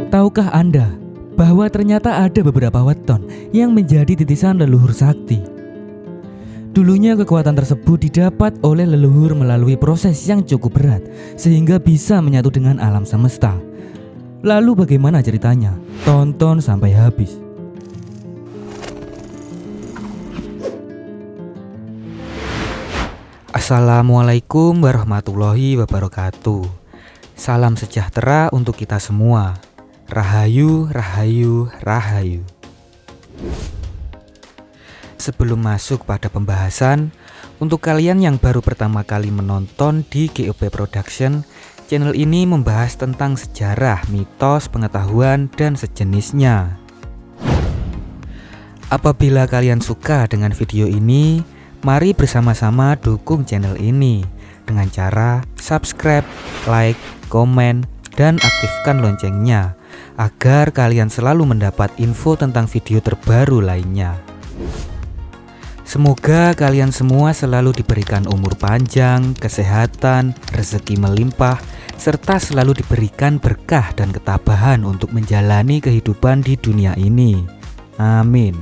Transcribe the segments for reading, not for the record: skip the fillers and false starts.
Tahukah Anda bahwa ternyata ada beberapa weton yang menjadi titisan leluhur sakti? Dulunya kekuatan tersebut didapat oleh leluhur melalui proses yang cukup berat sehingga bisa menyatu dengan alam semesta. Lalu bagaimana ceritanya? Tonton sampai habis. Assalamualaikum warahmatullahi wabarakatuh. Salam sejahtera untuk kita semua. Rahayu, rahayu, rahayu. Sebelum masuk pada pembahasan, untuk kalian yang baru pertama kali menonton di GOP Production, channel ini membahas tentang sejarah, mitos, pengetahuan, dan sejenisnya. Apabila kalian suka dengan video ini, mari bersama-sama dukung channel ini dengan cara subscribe, like, komen, dan aktifkan loncengnya agar kalian selalu mendapat info tentang video terbaru lainnya. Semoga kalian semua selalu diberikan umur panjang, kesehatan, rezeki melimpah, serta selalu diberikan berkah dan ketabahan untuk menjalani kehidupan di dunia ini. Amin.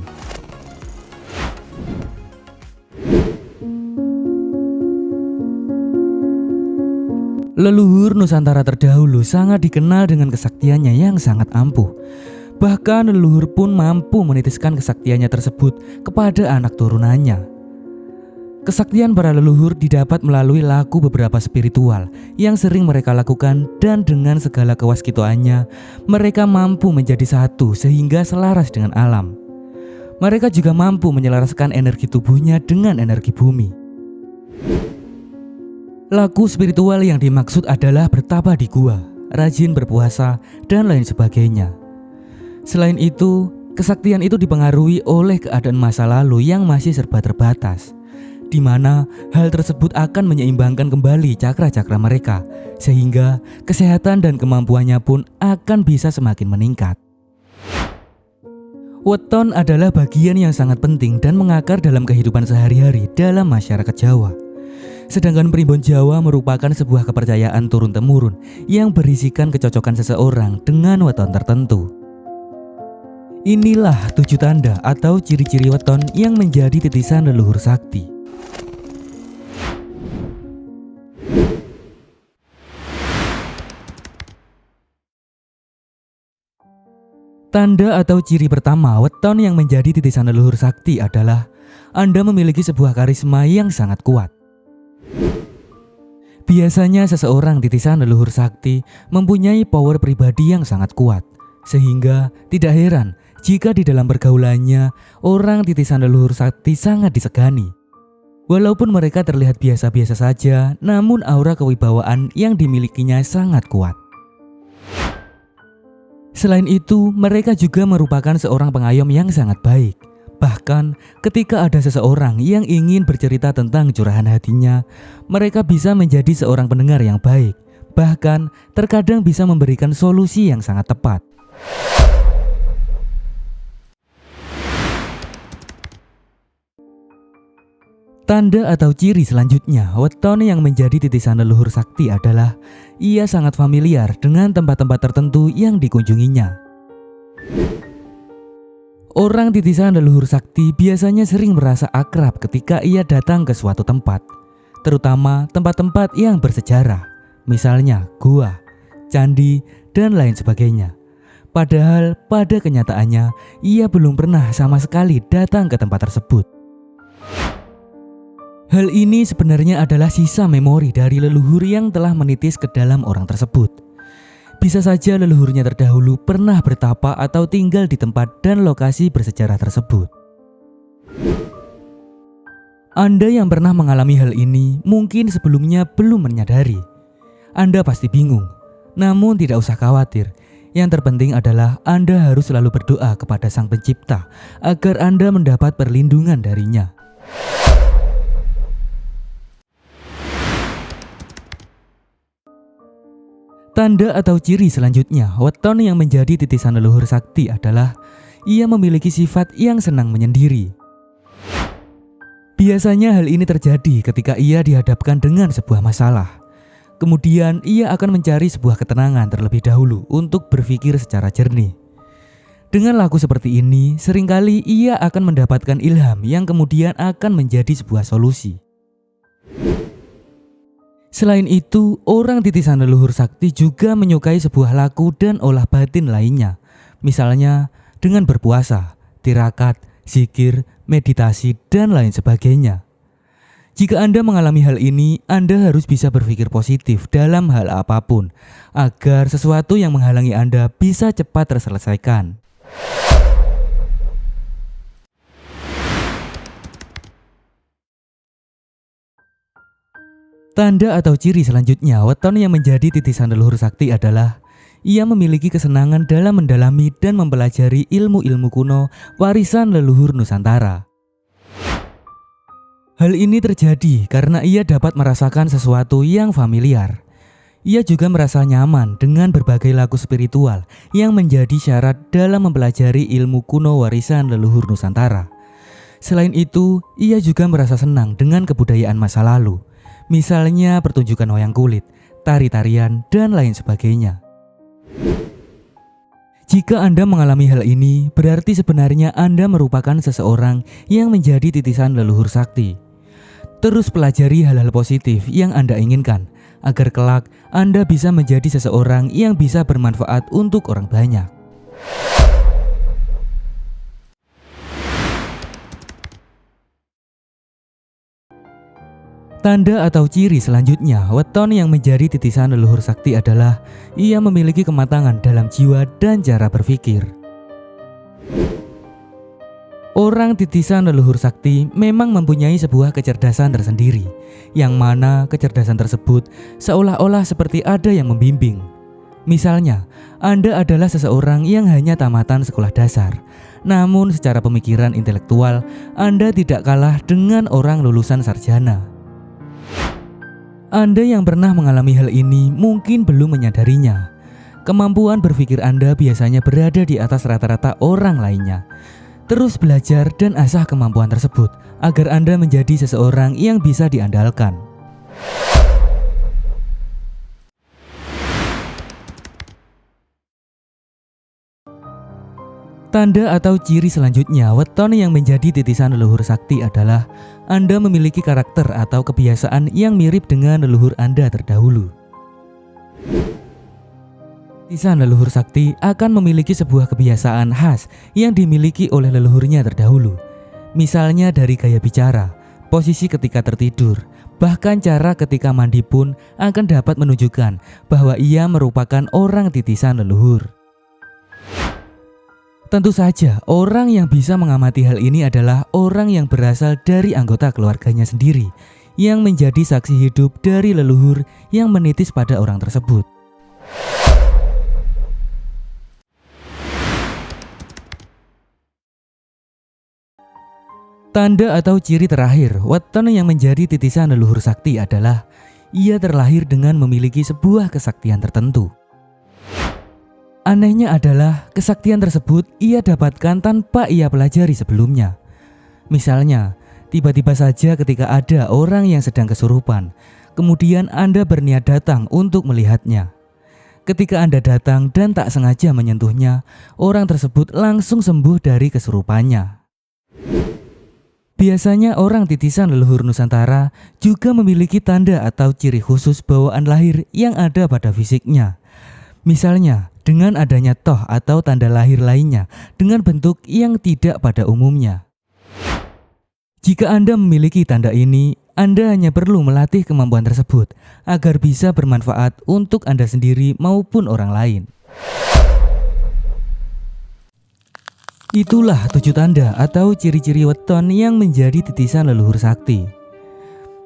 Leluhur Nusantara terdahulu sangat dikenal dengan kesaktiannya yang sangat ampuh. Bahkan leluhur pun mampu menitiskan kesaktiannya tersebut kepada anak turunannya. Kesaktian para leluhur didapat melalui laku beberapa spiritual yang sering mereka lakukan, dan dengan segala kewaskitoannya mereka mampu menjadi satu sehingga selaras dengan alam. Mereka juga mampu menyelaraskan energi tubuhnya dengan energi bumi. Laku spiritual yang dimaksud adalah bertapa di gua, rajin berpuasa, dan lain sebagainya. Selain itu, kesaktian itu dipengaruhi oleh keadaan masa lalu yang masih serba terbatas, di mana hal tersebut akan menyeimbangkan kembali cakra-cakra mereka, sehingga kesehatan dan kemampuannya pun akan bisa semakin meningkat. Weton adalah bagian yang sangat penting dan mengakar dalam kehidupan sehari-hari dalam masyarakat Jawa. Sedangkan primbon Jawa merupakan sebuah kepercayaan turun-temurun yang berisikan kecocokan seseorang dengan weton tertentu. Inilah 7 tanda atau ciri-ciri weton yang menjadi titisan leluhur sakti. Tanda atau ciri pertama weton yang menjadi titisan leluhur sakti adalah Anda memiliki sebuah karisma yang sangat kuat. Biasanya seseorang titisan leluhur sakti mempunyai power pribadi yang sangat kuat, sehingga tidak heran jika di dalam pergaulannya orang titisan leluhur sakti sangat disegani. Walaupun mereka terlihat biasa-biasa saja, namun aura kewibawaan yang dimilikinya sangat kuat. Selain itu, mereka juga merupakan seorang pengayom yang sangat baik. Bahkan ketika ada seseorang yang ingin bercerita tentang curahan hatinya, mereka bisa menjadi seorang pendengar yang baik. Bahkan terkadang bisa memberikan solusi yang sangat tepat. Tanda atau ciri selanjutnya weton yang menjadi titisan leluhur sakti adalah ia sangat familiar dengan tempat-tempat tertentu yang dikunjunginya. Orang titisan leluhur sakti biasanya sering merasa akrab ketika ia datang ke suatu tempat, terutama tempat-tempat yang bersejarah, misalnya gua, candi, dan lain sebagainya. Padahal pada kenyataannya ia belum pernah sama sekali datang ke tempat tersebut. Hal ini sebenarnya adalah sisa memori dari leluhur yang telah menitis ke dalam orang tersebut. Bisa saja leluhurnya terdahulu pernah bertapa atau tinggal di tempat dan lokasi bersejarah tersebut. Anda yang pernah mengalami hal ini mungkin sebelumnya belum menyadari. Anda pasti bingung, namun tidak usah khawatir. Yang terpenting adalah Anda harus selalu berdoa kepada Sang Pencipta agar Anda mendapat perlindungan darinya. Tanda atau ciri selanjutnya weton yang menjadi titisan leluhur sakti adalah ia memiliki sifat yang senang menyendiri. Biasanya hal ini terjadi ketika ia dihadapkan dengan sebuah masalah. Kemudian ia akan mencari sebuah ketenangan terlebih dahulu untuk berpikir secara jernih. Dengan laku seperti ini, seringkali ia akan mendapatkan ilham yang kemudian akan menjadi sebuah solusi. Selain itu, orang titisan leluhur sakti juga menyukai sebuah laku dan olah batin lainnya. Misalnya dengan berpuasa, tirakat, zikir, meditasi, dan lain sebagainya. Jika Anda mengalami hal ini, Anda harus bisa berpikir positif dalam hal apapun, agar sesuatu yang menghalangi Anda bisa cepat terselesaikan. Tanda atau ciri selanjutnya weton yang menjadi titisan leluhur sakti adalah ia memiliki kesenangan dalam mendalami dan mempelajari ilmu-ilmu kuno warisan leluhur Nusantara. Hal ini terjadi karena ia dapat merasakan sesuatu yang familiar. Ia juga merasa nyaman dengan berbagai laku spiritual yang menjadi syarat dalam mempelajari ilmu kuno warisan leluhur Nusantara. Selain itu, ia juga merasa senang dengan kebudayaan masa lalu. Misalnya pertunjukan wayang kulit, tari-tarian, dan lain sebagainya. Jika Anda mengalami hal ini, berarti sebenarnya Anda merupakan seseorang yang menjadi titisan leluhur sakti. Terus pelajari hal-hal positif yang Anda inginkan, agar kelak Anda bisa menjadi seseorang yang bisa bermanfaat untuk orang banyak. Tanda atau ciri selanjutnya weton yang menjadi titisan leluhur sakti adalah ia memiliki kematangan dalam jiwa dan cara berpikir. Orang titisan leluhur sakti memang mempunyai sebuah kecerdasan tersendiri, yang mana kecerdasan tersebut seolah-olah seperti ada yang membimbing. Misalnya, Anda adalah seseorang yang hanya tamatan sekolah dasar, namun secara pemikiran intelektual Anda tidak kalah dengan orang lulusan sarjana. Anda yang pernah mengalami hal ini mungkin belum menyadarinya. Kemampuan berpikir Anda biasanya berada di atas rata-rata orang lainnya. Terus belajar dan asah kemampuan tersebut agar Anda menjadi seseorang yang bisa diandalkan. Tanda atau ciri selanjutnya weton yang menjadi titisan leluhur sakti adalah Anda memiliki karakter atau kebiasaan yang mirip dengan leluhur Anda terdahulu. Titisan leluhur sakti akan memiliki sebuah kebiasaan khas yang dimiliki oleh leluhurnya terdahulu. Misalnya dari gaya bicara, posisi ketika tertidur, bahkan cara ketika mandi pun akan dapat menunjukkan bahwa ia merupakan orang titisan leluhur. Tentu saja, orang yang bisa mengamati hal ini adalah orang yang berasal dari anggota keluarganya sendiri, yang menjadi saksi hidup dari leluhur yang menitis pada orang tersebut. Tanda atau ciri terakhir weton yang menjadi titisan leluhur sakti adalah ia terlahir dengan memiliki sebuah kesaktian tertentu. Anehnya adalah kesaktian tersebut ia dapatkan tanpa ia pelajari sebelumnya. Misalnya, tiba-tiba saja ketika ada orang yang sedang kesurupan, kemudian Anda berniat datang untuk melihatnya. Ketika Anda datang dan tak sengaja menyentuhnya, orang tersebut langsung sembuh dari kesurupannya. Biasanya orang titisan leluhur Nusantara juga memiliki tanda atau ciri khusus bawaan lahir yang ada pada fisiknya. Misalnya, dengan adanya toh atau tanda lahir lainnya dengan bentuk yang tidak pada umumnya. Jika Anda memiliki tanda ini, Anda hanya perlu melatih kemampuan tersebut agar bisa bermanfaat untuk Anda sendiri maupun orang lain. Itulah 7 tanda atau ciri-ciri weton yang menjadi titisan leluhur sakti.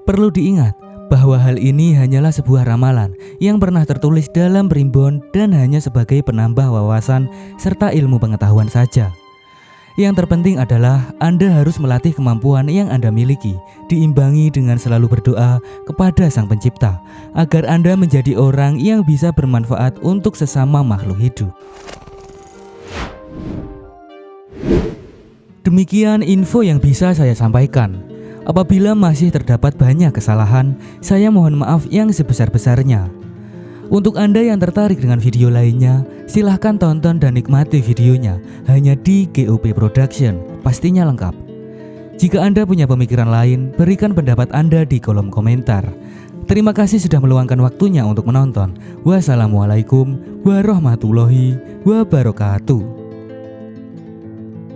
Perlu diingat bahwa hal ini hanyalah sebuah ramalan yang pernah tertulis dalam primbon dan hanya sebagai penambah wawasan serta ilmu pengetahuan saja. Yang terpenting adalah Anda harus melatih kemampuan yang Anda miliki, diimbangi dengan selalu berdoa kepada Sang Pencipta agar Anda menjadi orang yang bisa bermanfaat untuk sesama makhluk hidup. Demikian info yang bisa saya sampaikan. Apabila masih terdapat banyak kesalahan, saya mohon maaf yang sebesar-besarnya. Untuk Anda yang tertarik dengan video lainnya, silahkan tonton dan nikmati videonya hanya di GOP Production, pastinya lengkap. Jika Anda punya pemikiran lain, berikan pendapat Anda di kolom komentar. Terima kasih sudah meluangkan waktunya untuk menonton. Wassalamualaikum warahmatullahi wabarakatuh.